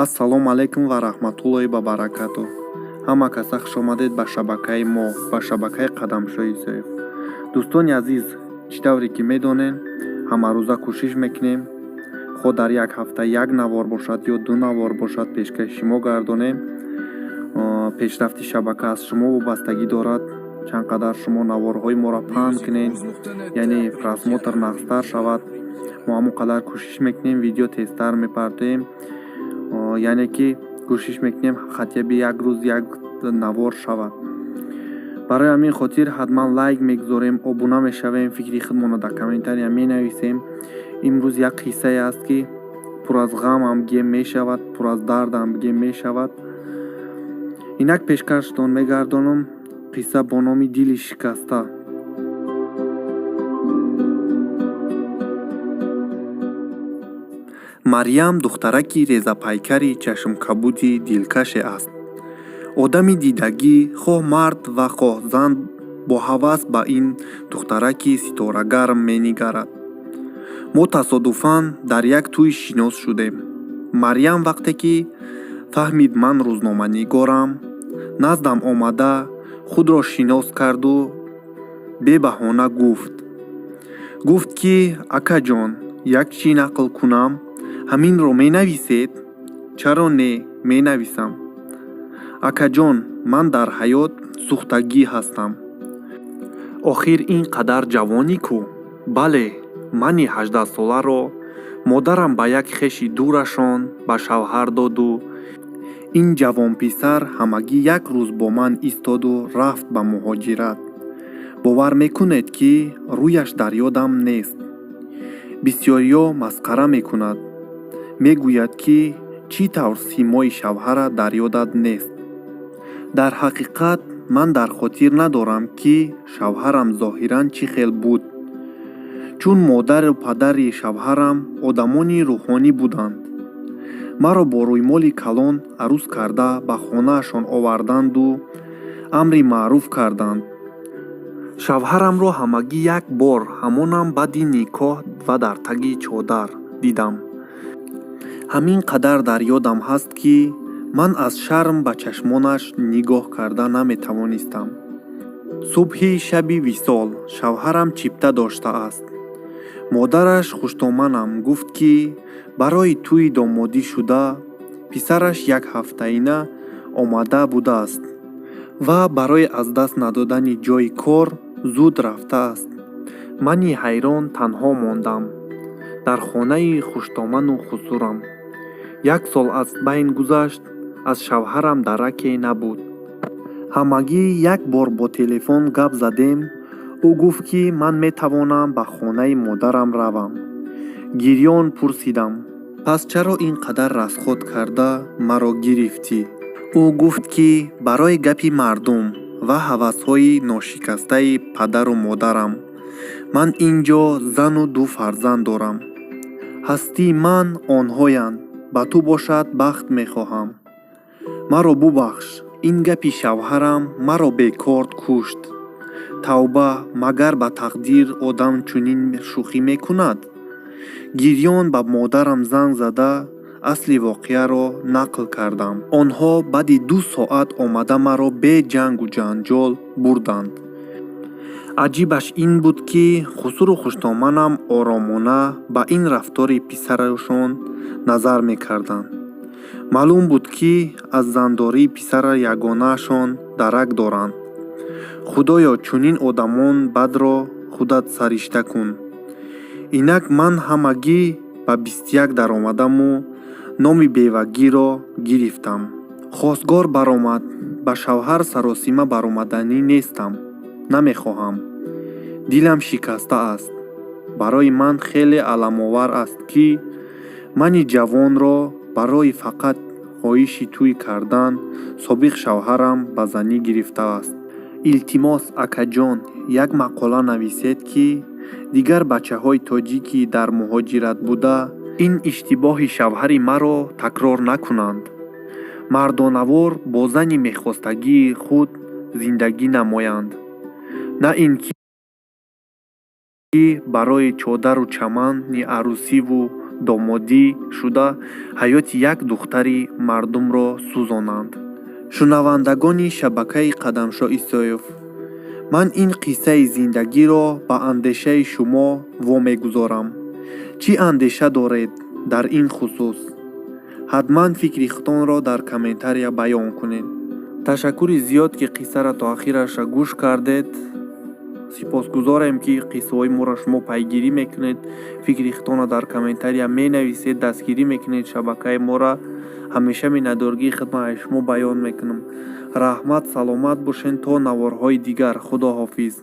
Ассалому алейкум ва рахматуллоҳи ва баракатуҳ. ҳама каса хуш омадед ба шабакаи мо, ба шабакаи қадамшои зоиф. дустони азиз, чӣ тавре ки медонем, ҳамарӯза кӯшиш мекунем хо дар як ҳафта як навор бошад ё ду навор бошад пешкаши шумо гардонем. пешрафти шабака аз шумо вобастагӣ дорад, чанд қадар шумо наворҳои моро паҳн кунед, яъне просмотр нағзтар шавад. мо ҳамон қадар кӯшиш мекунем видео тезтар мепартоем, яъне ки кӯшиш мекунем хатиби як рӯз як навор шавад. барои ҳамин хотир ҳатман лайк мегузорем, обуна мешавем, фикри худмонро дар комментария менависем. имрӯз як қиссае аст ки пур аз ғамам бигем мешавад, пур аз дардам бигем мешавад. инак пешкаштон мегардонам қисса бо номи дили шикаста. марьям духтараки резапайкари чашмкабуди дилкаше аст. одами дидагӣ хоҳ мард ва хоҳ зан бо ҳавас ба ин духтараки ситорагарм менигарад. мо тасодуфан дар як тӯй шинос шудем. марьям вақте ки фаҳмид ман рӯзноманигорам, наздам омада худро шинос карду бебаҳона гуфт ки акаҷон, як чӣ нақл кунам, ҳаминро менависед? чаро не, менависам. акаҷон, ман дар ҳаёт сӯхтагӣ ҳастам. охир ин қадар ҷавонӣ ку? бале, мани 18-соларо модарам ба як хеши дурашон ба шавҳар доду ин ҷавонписар ҳамагӣ як рӯз бо ман истоду рафт ба муҳоҷират. бовар мекунед ки рӯяш дар ёдам нест. бисёриё масхара мекунад. мегӯяд ки чӣ тавр симои шавҳара дар ёдат нест. дар ҳақиқат ман дар хотир надорам ки шавҳарам зоҳиран чӣ хел буд, чун модару падари шавҳарам одамони рӯҳонӣ буданд. маро бо рӯймоли калон арӯс карда ба хонаашон оварданду амри маъруф карданд. шавҳарамро ҳамагӣ як бор ҳамонам баъди никоҳ ва дар таги чодар дидам. ҳамин қадар дар ёдам ҳаст ки ман аз шарм ба чашмонаш нигоҳ карда наметавонистам. субҳи шаби висол шавҳарам чипта доштааст. модараш хуштоманам гуфт ки барои тӯи домодӣ шуда писараш як ҳафтаина омада будааст ва барои аз даст надодани ҷойи кор зуд рафтааст. мани ҳайрон танҳо мондам дар хонаи хуштоману хусурам. як сол аз байн гузашт, аз шавҳарам дараке набуд. ҳамагӣ як бор бо телефон гап задем. ӯ гуфт ки ман метавонам ба хонаи модарам равам. гирён пурсидам, пас чаро ин қадар расход карда маро гирифтӣ? ӯ гуфт ки барои гапи мардум ва ҳавасҳои ношикастаи падару модарам. ман ин ҷо зану ду фарзанд дорам. ҳастии ман онҳоянд. ба ту бошад бахт мехоҳам. маро бубахш. ин гапи шавҳарам маро бекор кушт. тавба, магар ба тақдир одам чунин шӯхӣ мекунад? гирён ба модарам занг зада асли воқеаро нақл кардам. онҳо баъди 2 соат омада маро бе ҷангу ҷанҷол бурданд. аҷибаш ин буд ки хусуру хуштоманам оромона ба ин рафтори писарашон назар мекарданд. маълум буд ки аз зандории писара ягонаашон дарак доранд. худоё, чунин одамон бадро худат саришта кун. инак ман ҳамагӣ ба 21 даромадаму номи бевагиро гирифтам. хостгор баромад. ба шавҳар саросима баромаданӣ нестам. намехоҳам. дилам шикаста аст. барои ман хеле аламовар аст ки мани ҷавонро барои фақат хоҳиши тӯй кардан собиқ шавҳарам ба занӣ гирифтааст. илтимос, акаҷон, як мақола нависед ки дигар бачаҳои тоҷикӣ дар муҳоҷират буда ин иштибоҳи шавҳари маро такрор накунанд. мардонавор бо зани мехостагии худ зиндагӣ намоянд. на ин ки барои чодару чамани арӯсиву домодӣ шуда ҳаёти як духтари мардумро сӯзонанд. шунавандагони шабакаи қадамшо исоев, ман ин қиссаи зиндагиро ба андешаи шумо вомегузорам. чӣ андеша доред дар ин хусус? ҳатман фикри худтонро дар комментария баён кунед. ташаккури зиёд ки қиссаро то охираша гӯш кардед. сипосгузорем ки қиссаҳои моро шумо пайгирӣ мекунед, фикри худтонро дар комментария менависед, дастгирӣ мекунед шабакаи моро. ҳамеша миннатдоргии хидмати шумо баён мекунам. раҳмат, саломат бошед то наворҳои дигар. худоҳофиз.